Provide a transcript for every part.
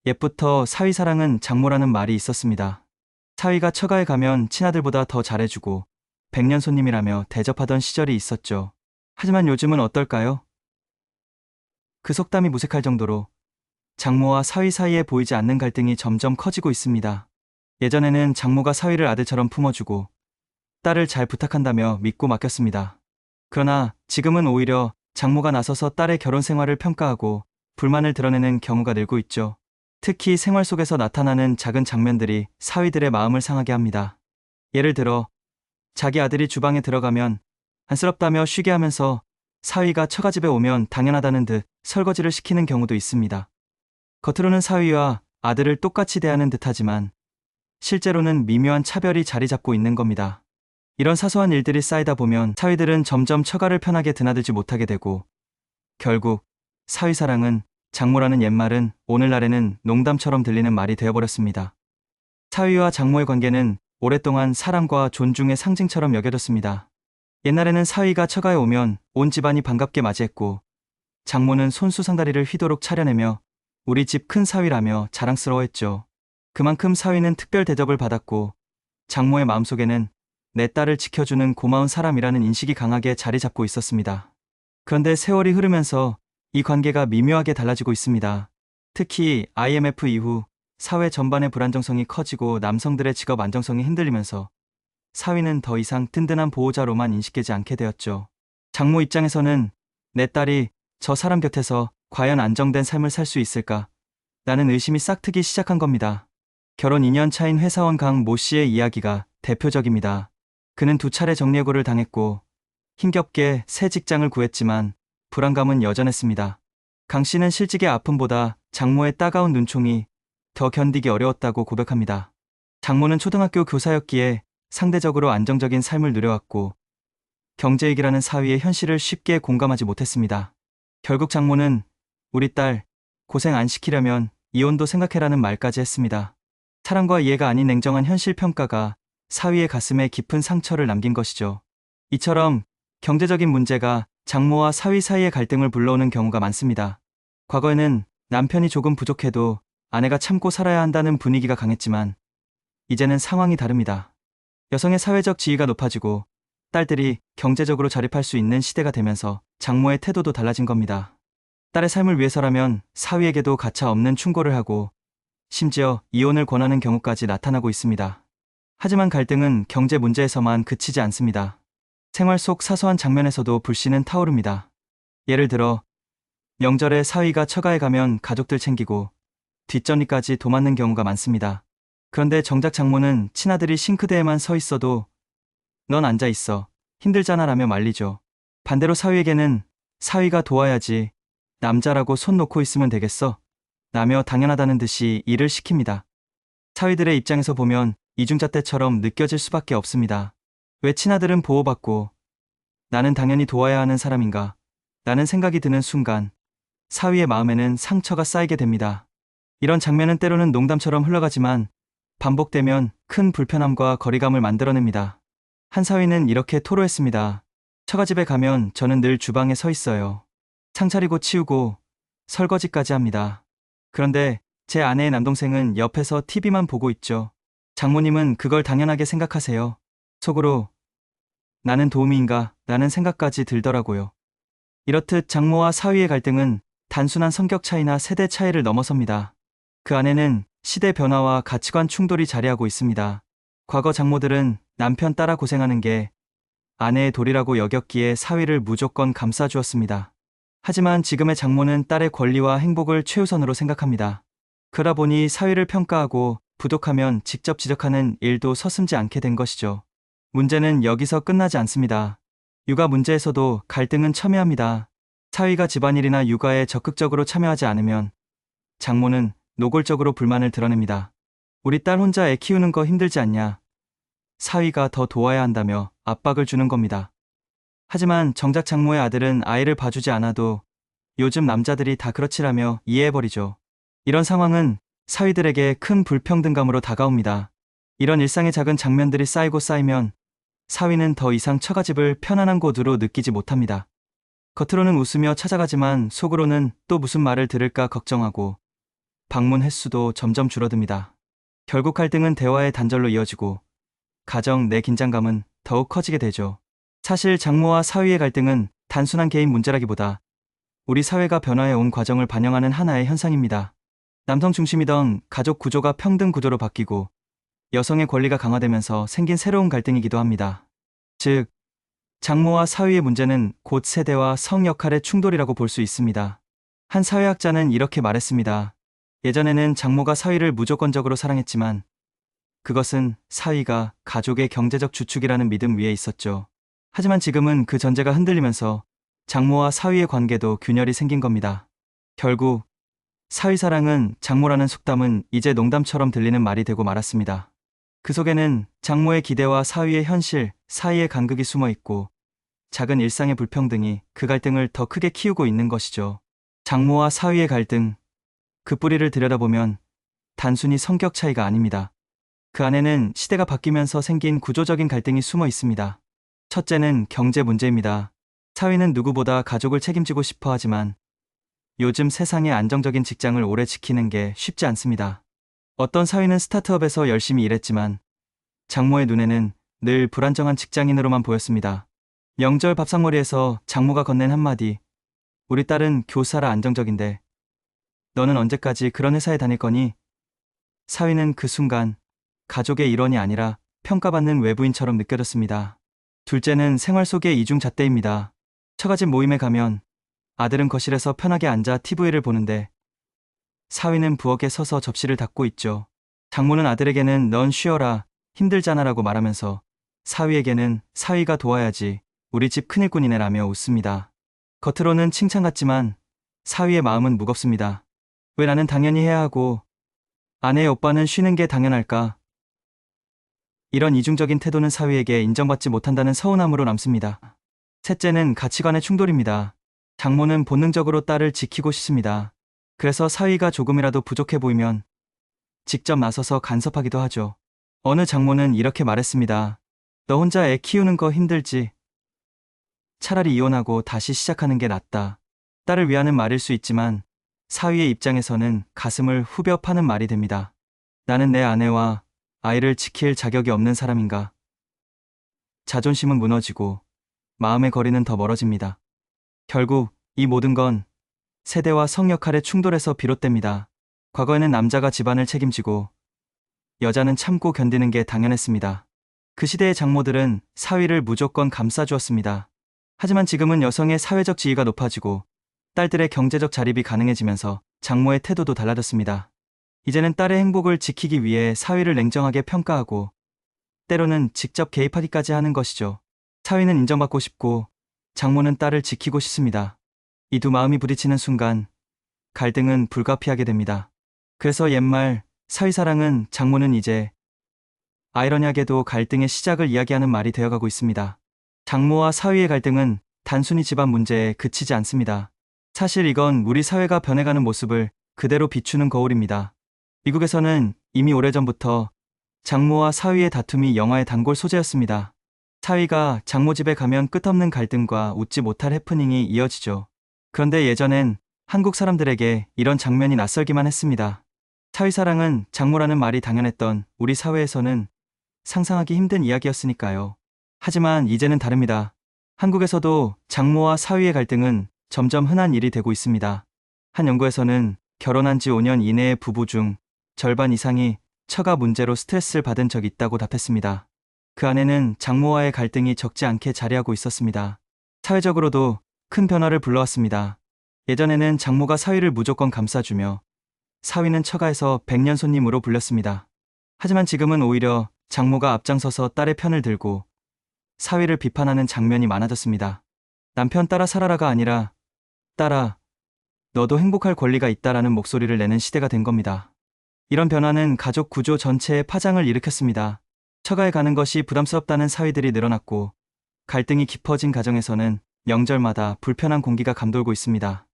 옛부터 사위 사랑은 장모라는 말이 있었습니다. 사위가 처가에 가면 친아들보다 더 잘해주고 백년 손님이라며 대접하던 시절이 있었죠. 하지만 요즘은 어떨까요? 그 속담이 무색할 정도로 장모와 사위 사이에 보이지 않는 갈등이 점점 커지고 있습니다. 예전에는 장모가 사위를 아들처럼 품어주고 딸을 잘 부탁한다며 믿고 맡겼습니다. 그러나 지금은 오히려 장모가 나서서 딸의 결혼 생활을 평가하고 불만을 드러내는 경우가 늘고 있죠. 특히 생활 속에서 나타나는 작은 장면들이 사위들의 마음을 상하게 합니다. 예를 들어 자기 아들이 주방에 들어가면 안쓰럽다며 쉬게 하면서 사위가 처가집에 오면 당연하다는 듯 설거지를 시키는 경우도 있습니다. 겉으로는 사위와 아들을 똑같이 대하는 듯하지만 실제로는 미묘한 차별이 자리 잡고 있는 겁니다. 이런 사소한 일들이 쌓이다 보면 사위들은 점점 처가를 편하게 드나들지 못하게 되고 결국 사위사랑은 장모라는 옛말은 오늘날에는 농담처럼 들리는 말이 되어버렸습니다. 사위와 장모의 관계는 오랫동안 사랑과 존중의 상징처럼 여겨졌습니다. 옛날에는 사위가 처가에 오면 온 집안이 반갑게 맞이했고 장모는 손수상다리를 휘도록 차려내며 우리 집 큰 사위라며 자랑스러워했죠. 그만큼 사위는 특별 대접을 받았고 장모의 마음속에는 내 딸을 지켜주는 고마운 사람이라는 인식이 강하게 자리 잡고 있었습니다. 그런데 세월이 흐르면서 이 관계가 미묘하게 달라지고 있습니다. 특히 IMF 이후 사회 전반의 불안정성이 커지고 남성들의 직업 안정성이 흔들리면서 사위는 더 이상 든든한 보호자로만 인식되지 않게 되었죠. 장모 입장에서는 내 딸이 저 사람 곁에서 과연 안정된 삶을 살 수 있을까? 라는 의심이 싹트기 시작한 겁니다. 결혼 2년 차인 회사원 강 모 씨의 이야기가 대표적입니다. 그는 2차례 정리해고를 당했고 힘겹게 새 직장을 구했지만 불안감은 여전했습니다. 강 씨는 실직의 아픔보다 장모의 따가운 눈총이 더 견디기 어려웠다고 고백합니다. 장모는 초등학교 교사였기에 상대적으로 안정적인 삶을 누려왔고 경제위기라는 사위의 현실을 쉽게 공감하지 못했습니다. 결국 장모는 우리 딸 고생 안 시키려면 이혼도 생각해라는 말까지 했습니다. 사랑과 이해가 아닌 냉정한 현실 평가가 사위의 가슴에 깊은 상처를 남긴 것이죠. 이처럼 경제적인 문제가 장모와 사위 사이의 갈등을 불러오는 경우가 많습니다. 과거에는 남편이 조금 부족해도 아내가 참고 살아야 한다는 분위기가 강했지만 이제는 상황이 다릅니다. 여성의 사회적 지위가 높아지고 딸들이 경제적으로 자립할 수 있는 시대가 되면서 장모의 태도도 달라진 겁니다. 딸의 삶을 위해서라면 사위에게도 가차 없는 충고를 하고 심지어 이혼을 권하는 경우까지 나타나고 있습니다. 하지만 갈등은 경제 문제에서만 그치지 않습니다. 생활 속 사소한 장면에서도 불씨는 타오릅니다. 예를 들어 명절에 사위가 처가에 가면 가족들 챙기고 뒷전이까지 도맡는 경우가 많습니다. 그런데 정작 장모는 친아들이 싱크대에만 서 있어도 넌 앉아 있어. 힘들잖아 라며 말리죠. 반대로 사위에게는 사위가 도와야지. 남자라고 손 놓고 있으면 되겠어. 라며 당연하다는 듯이 일을 시킵니다. 사위들의 입장에서 보면 이중잣대처럼 느껴질 수밖에 없습니다. 왜 친아들은 보호받고 나는 당연히 도와야 하는 사람인가? 라는 생각이 드는 순간 사위의 마음에는 상처가 쌓이게 됩니다. 이런 장면은 때로는 농담처럼 흘러가지만 반복되면 큰 불편함과 거리감을 만들어냅니다. 한 사위는 이렇게 토로했습니다. 처가집에 가면 저는 늘 주방에 서 있어요. 상 차리고 치우고 설거지까지 합니다. 그런데 제 아내의 남동생은 옆에서 TV만 보고 있죠. 장모님은 그걸 당연하게 생각하세요. 속으로 나는 도우미인가? 라는 생각까지 들더라고요. 이렇듯 장모와 사위의 갈등은 단순한 성격 차이나 세대 차이를 넘어섭니다. 그 안에는 시대 변화와 가치관 충돌이 자리하고 있습니다. 과거 장모들은 남편 따라 고생하는 게 아내의 도리라고 여겼기에 사위를 무조건 감싸주었습니다. 하지만 지금의 장모는 딸의 권리와 행복을 최우선으로 생각합니다. 그러다 보니 사위를 평가하고 부족하면 직접 지적하는 일도 서슴지 않게 된 것이죠. 문제는 여기서 끝나지 않습니다. 육아 문제에서도 갈등은 첨예합니다. 사위가 집안일이나 육아에 적극적으로 참여하지 않으면 장모는 노골적으로 불만을 드러냅니다. 우리 딸 혼자 애 키우는 거 힘들지 않냐? 사위가 더 도와야 한다며 압박을 주는 겁니다. 하지만 정작 장모의 아들은 아이를 봐주지 않아도 요즘 남자들이 다 그렇지라며 이해해버리죠. 이런 상황은 사위들에게 큰 불평등감으로 다가옵니다. 이런 일상의 작은 장면들이 쌓이고 쌓이면 사위는 더 이상 처가집을 편안한 곳으로 느끼지 못합니다. 겉으로는 웃으며 찾아가지만 속으로는 또 무슨 말을 들을까 걱정하고 방문 횟수도 점점 줄어듭니다. 결국 갈등은 대화의 단절로 이어지고 가정 내 긴장감은 더욱 커지게 되죠. 사실 장모와 사위의 갈등은 단순한 개인 문제라기보다 우리 사회가 변화해 온 과정을 반영하는 하나의 현상입니다. 남성 중심이던 가족 구조가 평등 구조로 바뀌고 여성의 권리가 강화되면서 생긴 새로운 갈등이기도 합니다. 즉, 장모와 사위의 문제는 곧 세대와 성 역할의 충돌이라고 볼 수 있습니다. 한 사회학자는 이렇게 말했습니다. 예전에는 장모가 사위를 무조건적으로 사랑했지만 그것은 사위가 가족의 경제적 주축이라는 믿음 위에 있었죠. 하지만 지금은 그 전제가 흔들리면서 장모와 사위의 관계도 균열이 생긴 겁니다. 결국 사위 사랑은 장모라는 속담은 이제 농담처럼 들리는 말이 되고 말았습니다. 그 속에는 장모의 기대와 사위의 현실 사이의 간극이 숨어 있고 작은 일상의 불평등이 그 갈등을 더 크게 키우고 있는 것이죠. 장모와 사위의 갈등, 그 뿌리를 들여다보면 단순히 성격 차이가 아닙니다. 그 안에는 시대가 바뀌면서 생긴 구조적인 갈등이 숨어 있습니다. 첫째는 경제 문제입니다. 사위는 누구보다 가족을 책임지고 싶어 하지만 요즘 세상에 안정적인 직장을 오래 지키는 게 쉽지 않습니다. 어떤 사위는 스타트업에서 열심히 일했지만 장모의 눈에는 늘 불안정한 직장인으로만 보였습니다. 명절 밥상머리에서 장모가 건넨 한마디, 우리 딸은 교사라 안정적인데 너는 언제까지 그런 회사에 다닐 거니? 사위는 그 순간 가족의 일원이 아니라 평가받는 외부인처럼 느껴졌습니다. 둘째는 생활 속의 이중잣대입니다. 처가집 모임에 가면 아들은 거실에서 편하게 앉아 TV를 보는데 사위는 부엌에 서서 접시를 닦고 있죠. 장모는 아들에게는 넌 쉬어라, 힘들잖아라고 말하면서 사위에게는 사위가 도와야지, 우리 집 큰일꾼이네라며 웃습니다. 겉으로는 칭찬 같지만 사위의 마음은 무겁습니다. 왜 나는 당연히 해야 하고 아내의 오빠는 쉬는 게 당연할까? 이런 이중적인 태도는 사위에게 인정받지 못한다는 서운함으로 남습니다. 셋째는 가치관의 충돌입니다. 장모는 본능적으로 딸을 지키고 싶습니다. 그래서 사위가 조금이라도 부족해 보이면 직접 나서서 간섭하기도 하죠. 어느 장모는 이렇게 말했습니다. 너 혼자 애 키우는 거 힘들지? 차라리 이혼하고 다시 시작하는 게 낫다. 딸을 위하는 말일 수 있지만 사위의 입장에서는 가슴을 후벼 파는 말이 됩니다. 나는 내 아내와 아이를 지킬 자격이 없는 사람인가? 자존심은 무너지고 마음의 거리는 더 멀어집니다. 결국 이 모든 건 세대와 성 역할의 충돌에서 비롯됩니다. 과거에는 남자가 집안을 책임지고 여자는 참고 견디는 게 당연했습니다. 그 시대의 장모들은 사위를 무조건 감싸주었습니다. 하지만 지금은 여성의 사회적 지위가 높아지고 딸들의 경제적 자립이 가능해지면서 장모의 태도도 달라졌습니다. 이제는 딸의 행복을 지키기 위해 사위를 냉정하게 평가하고 때로는 직접 개입하기까지 하는 것이죠. 사위는 인정받고 싶고 장모는 딸을 지키고 싶습니다. 이 두 마음이 부딪히는 순간 갈등은 불가피하게 됩니다. 그래서 옛말 사위 사랑은 장모는 이제 아이러니하게도 갈등의 시작을 이야기하는 말이 되어가고 있습니다. 장모와 사위의 갈등은 단순히 집안 문제에 그치지 않습니다. 사실 이건 우리 사회가 변해가는 모습을 그대로 비추는 거울입니다. 미국에서는 이미 오래전부터 장모와 사위의 다툼이 영화의 단골 소재였습니다. 사위가 장모 집에 가면 끝없는 갈등과 웃지 못할 해프닝이 이어지죠. 그런데 예전엔 한국 사람들에게 이런 장면이 낯설기만 했습니다. 사위 사랑은 장모라는 말이 당연했던 우리 사회에서는 상상하기 힘든 이야기였으니까요. 하지만 이제는 다릅니다. 한국에서도 장모와 사위의 갈등은 점점 흔한 일이 되고 있습니다. 한 연구에서는 결혼한 지 5년 이내의 부부 중 절반 이상이 처가 문제로 스트레스를 받은 적이 있다고 답했습니다. 그 안에는 장모와의 갈등이 적지 않게 자리하고 있었습니다. 사회적으로도 큰 변화를 불러왔습니다. 예전에는 장모가 사위를 무조건 감싸주며 사위는 처가에서 백년 손님으로 불렸습니다. 하지만 지금은 오히려 장모가 앞장서서 딸의 편을 들고 사위를 비판하는 장면이 많아졌습니다. 남편 따라 살아라가 아니라 딸아, 너도 행복할 권리가 있다라는 목소리를 내는 시대가 된 겁니다. 이런 변화는 가족 구조 전체에 파장을 일으켰습니다. 처가에 가는 것이 부담스럽다는 사위들이 늘어났고 갈등이 깊어진 가정에서는 명절마다 불편한 공기가 감돌고 있습니다.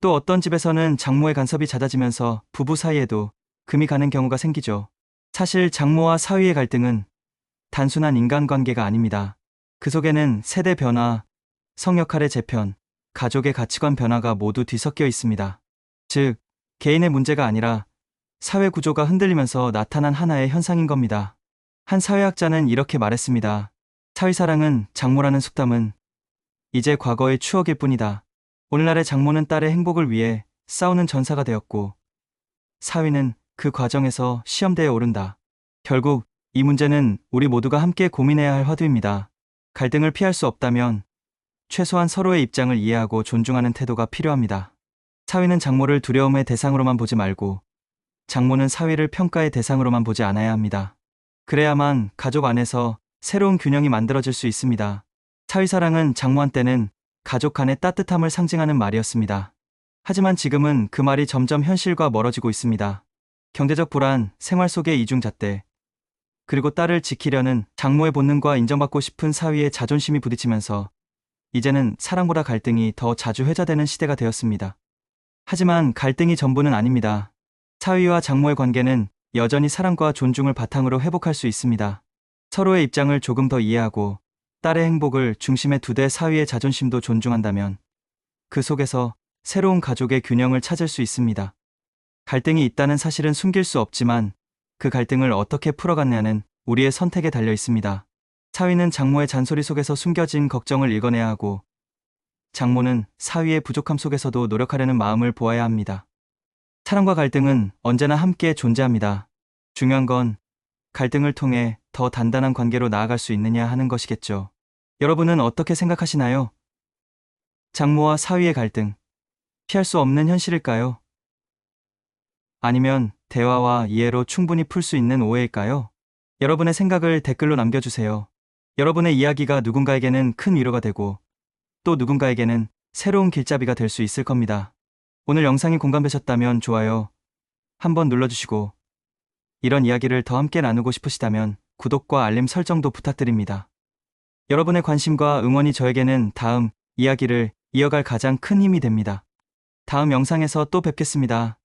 또 어떤 집에서는 장모의 간섭이 잦아지면서 부부 사이에도 금이 가는 경우가 생기죠. 사실 장모와 사위의 갈등은 단순한 인간관계가 아닙니다. 그 속에는 세대 변화, 성역할의 재편, 가족의 가치관 변화가 모두 뒤섞여 있습니다. 즉, 개인의 문제가 아니라 사회 구조가 흔들리면서 나타난 하나의 현상인 겁니다. 한 사회학자는 이렇게 말했습니다. 사위사랑은 장모라는 속담은 이제 과거의 추억일 뿐이다. 오늘날의 장모는 딸의 행복을 위해 싸우는 전사가 되었고 사위는 그 과정에서 시험대에 오른다. 결국 이 문제는 우리 모두가 함께 고민해야 할 화두입니다. 갈등을 피할 수 없다면 최소한 서로의 입장을 이해하고 존중하는 태도가 필요합니다. 사위는 장모를 두려움의 대상으로만 보지 말고 장모는 사위를 평가의 대상으로만 보지 않아야 합니다. 그래야만 가족 안에서 새로운 균형이 만들어질 수 있습니다. 사위사랑은 장모한테는 가족 간의 따뜻함을 상징하는 말이었습니다. 하지만 지금은 그 말이 점점 현실과 멀어지고 있습니다. 경제적 불안, 생활 속의 이중잣대, 그리고 딸을 지키려는 장모의 본능과 인정받고 싶은 사위의 자존심이 부딪히면서 이제는 사랑보다 갈등이 더 자주 회자되는 시대가 되었습니다. 하지만 갈등이 전부는 아닙니다. 사위와 장모의 관계는 여전히 사랑과 존중을 바탕으로 회복할 수 있습니다. 서로의 입장을 조금 더 이해하고 딸의 행복을 중심에 두되 사위의 자존심도 존중한다면 그 속에서 새로운 가족의 균형을 찾을 수 있습니다. 갈등이 있다는 사실은 숨길 수 없지만 그 갈등을 어떻게 풀어가느냐는 우리의 선택에 달려 있습니다. 사위는 장모의 잔소리 속에서 숨겨진 걱정을 읽어내야 하고 장모는 사위의 부족함 속에서도 노력하려는 마음을 보아야 합니다. 사랑과 갈등은 언제나 함께 존재합니다. 중요한 건 갈등을 통해 더 단단한 관계로 나아갈 수 있느냐 하는 것이겠죠. 여러분은 어떻게 생각하시나요? 장모와 사위의 갈등, 피할 수 없는 현실일까요? 아니면 대화와 이해로 충분히 풀 수 있는 오해일까요? 여러분의 생각을 댓글로 남겨주세요. 여러분의 이야기가 누군가에게는 큰 위로가 되고 또 누군가에게는 새로운 길잡이가 될 수 있을 겁니다. 오늘 영상이 공감되셨다면 좋아요 한번 눌러주시고 이런 이야기를 더 함께 나누고 싶으시다면 구독과 알림 설정도 부탁드립니다. 여러분의 관심과 응원이 저에게는 다음 이야기를 이어갈 가장 큰 힘이 됩니다. 다음 영상에서 또 뵙겠습니다.